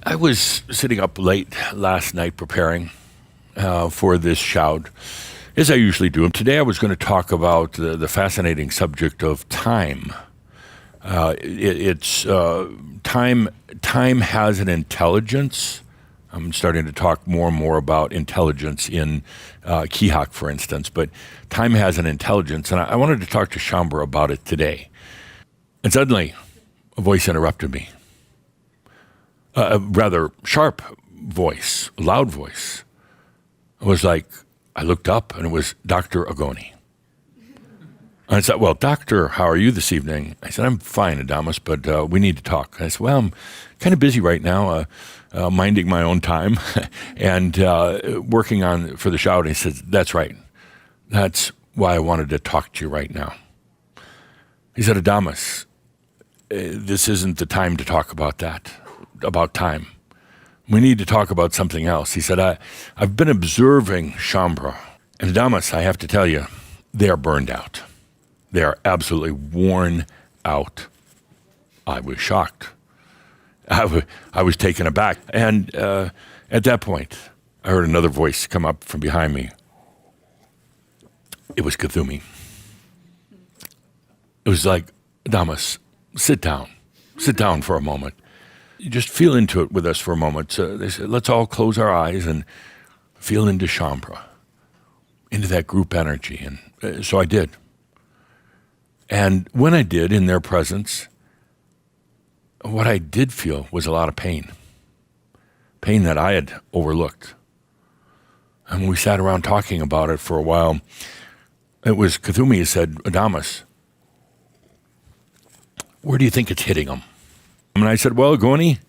I was sitting up late last night preparing for this Shoud, as I usually do. And today I was going to talk about the fascinating subject of time. Time has an intelligence. I'm starting to talk more and more about intelligence in Kihak, for instance, but time has an intelligence, and I wanted to talk to Shaumbra about it today. And suddenly, a voice interrupted me. A rather sharp voice, a loud voice. It was like, I looked up and it was Dr. Agoni. And I said, well, doctor, how are you this evening? I said, I'm fine, Adamus, but we need to talk. And I said, well, I'm kind of busy right now, minding my own time and working for the Shoud. And he said, that's right. That's why I wanted to talk to you right now. He said, Adamus, this isn't the time to talk about that, about time. We need to talk about something else. He said, I've been observing Shaumbra. And Adamus, I have to tell you, they are burned out. They are absolutely worn out. I was shocked. I was taken aback. And at that point, I heard another voice come up from behind me. It was Kuthumi. It was like, Adamus, sit down for a moment. You just feel into it with us for a moment. So they said, let's all close our eyes and feel into Shaumbra, into that group energy. And so I did. And when I did, in their presence, what I did feel was a lot of pain that I had overlooked. And we sat around talking about it for a while. It was Kuthumi who said, Adamus, where do you think it's hitting him? And I said, well, Agoni,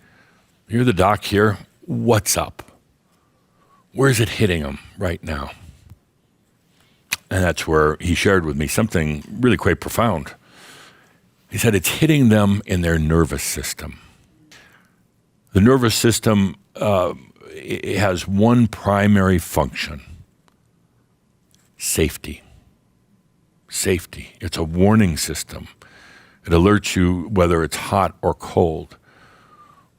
you're the doc here. What's up? Where's it hitting him right now? And that's where he shared with me something really quite profound. He said it's hitting them in their nervous system. The nervous system it has one primary function: safety. Safety. It's a warning system. It alerts you whether it's hot or cold,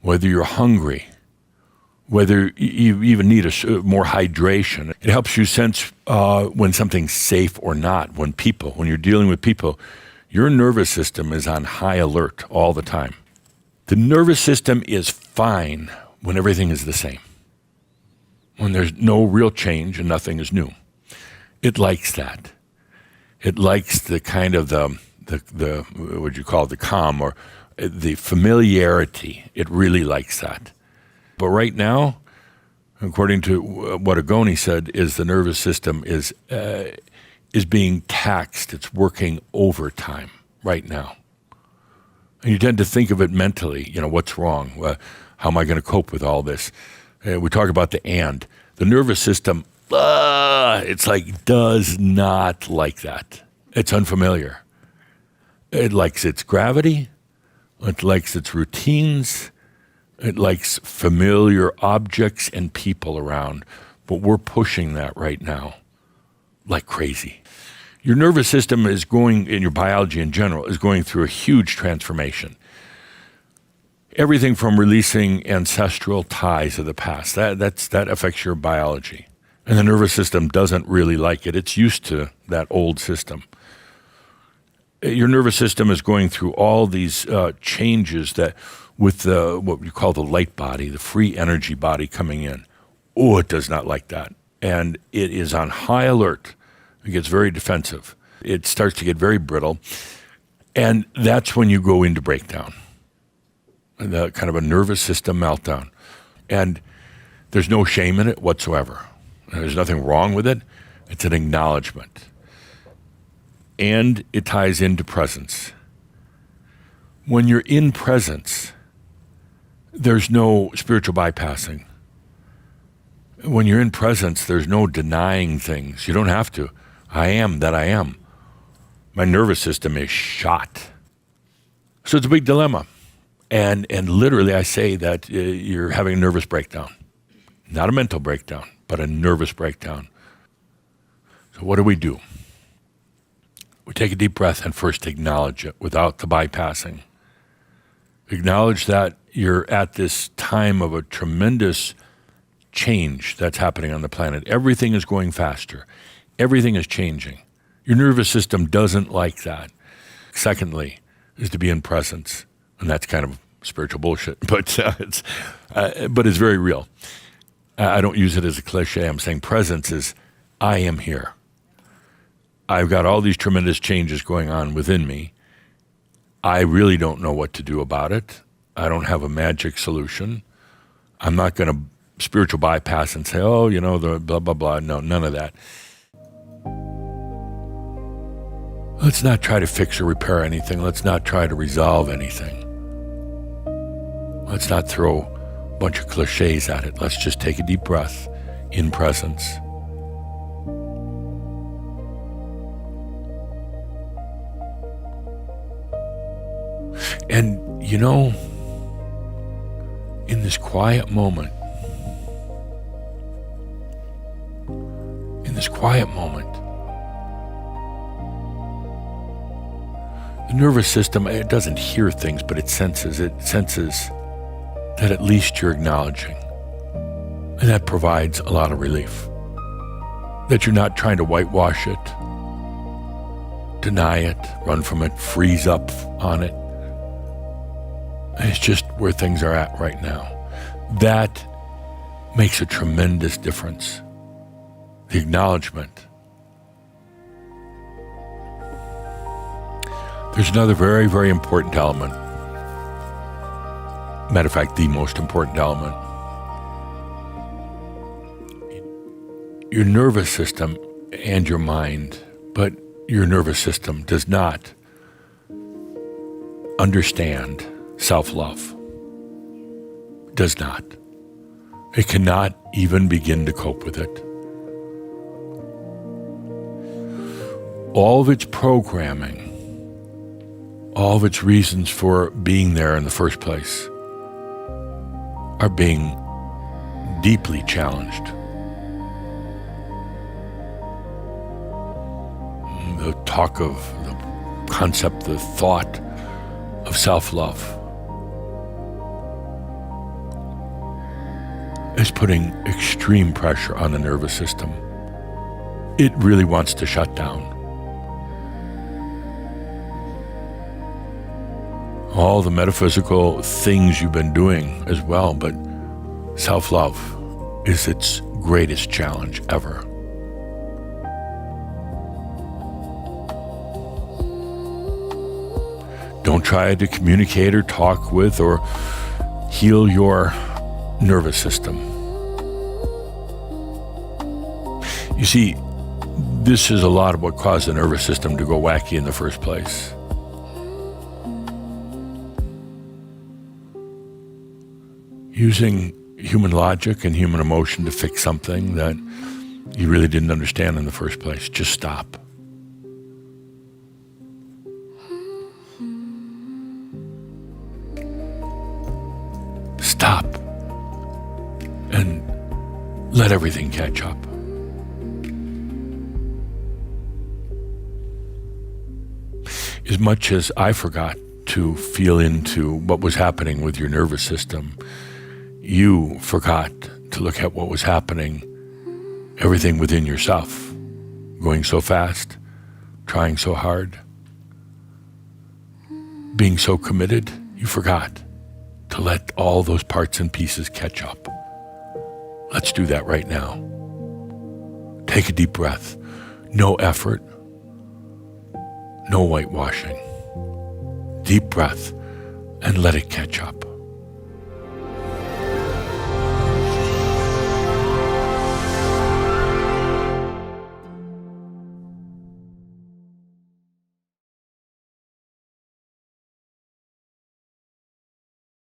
whether you're hungry, whether you even need more hydration. It helps you sense when something's safe or not. When you're dealing with people, your nervous system is on high alert all the time. The nervous system is fine when everything is the same, when there's no real change and nothing is new. It likes that. It likes the kind of the what would you call it, the calm or the familiarity. It really likes that. But right now, according to what Agoni said, is the nervous system is being taxed. It's working overtime right now. And you tend to think of it mentally, what's wrong? How am I going to cope with all this? We talk about the and. The nervous system, it's like does not like that. It's unfamiliar. It likes its gravity. It likes its routines. It likes familiar objects and people around. But we're pushing that right now like crazy. Your nervous system is going, in your biology in general, is going through a huge transformation. Everything from releasing ancestral ties of the past, that affects your biology. And the nervous system doesn't really like it. It's used to that old system. Your nervous system is going through all these changes that with what we call the light body, the free energy body coming in. Oh, it does not like that. And it is on high alert. It gets very defensive. It starts to get very brittle. And that's when you go into breakdown, the kind of a nervous system meltdown. And there's no shame in it whatsoever. There's nothing wrong with it. It's an acknowledgement. And it ties into presence. When you're in presence, there's no spiritual bypassing. When you're in presence, there's no denying things. You don't have to. I am that I am. My nervous system is shot. So it's a big dilemma. And literally I say that you're having a nervous breakdown. Not a mental breakdown, but a nervous breakdown. So what do? We take a deep breath and first acknowledge it without the bypassing. Acknowledge that you're at this time of a tremendous change that's happening on the planet. Everything is going faster. Everything is changing. Your nervous system doesn't like that. Secondly, is to be in presence. And that's kind of spiritual bullshit, but it's very real. I don't use it as a cliche. I'm saying presence is, I am here. I've got all these tremendous changes going on within me. I really don't know what to do about it. I don't have a magic solution. I'm not going to spiritual bypass and say, oh, the blah, blah, blah. No, none of that. Let's not try to fix or repair anything. Let's not try to resolve anything. Let's not throw a bunch of cliches at it. Let's just take a deep breath in presence. And, in this quiet moment, the nervous system, it doesn't hear things, but it senses that at least you're acknowledging. And that provides a lot of relief. That you're not trying to whitewash it, deny it, run from it, freeze up on it. It's just where things are at right now. That makes a tremendous difference. The acknowledgement. There's another very, very important element. Matter of fact, the most important element. Your nervous system and your mind, but your nervous system does not understand self-love. Does not. It cannot even begin to cope with it. All of its programming, all of its reasons for being there in the first place are being deeply challenged. The talk of the concept, the thought of self-love is putting extreme pressure on the nervous system. It really wants to shut down. All the metaphysical things you've been doing as well, but self-love is its greatest challenge ever. Don't try to communicate or talk with or heal your nervous system. You see, this is a lot of what caused the nervous system to go wacky in the first place. Using human logic and human emotion to fix something that you really didn't understand in the first place. Just stop. Stop and let everything catch up. As much as I forgot to feel into what was happening with your nervous system, you forgot to look at what was happening, everything within yourself, going so fast, trying so hard, being so committed, you forgot to let all those parts and pieces catch up. Let's do that right now. Take a deep breath. No effort. No whitewashing. Deep breath and let it catch up.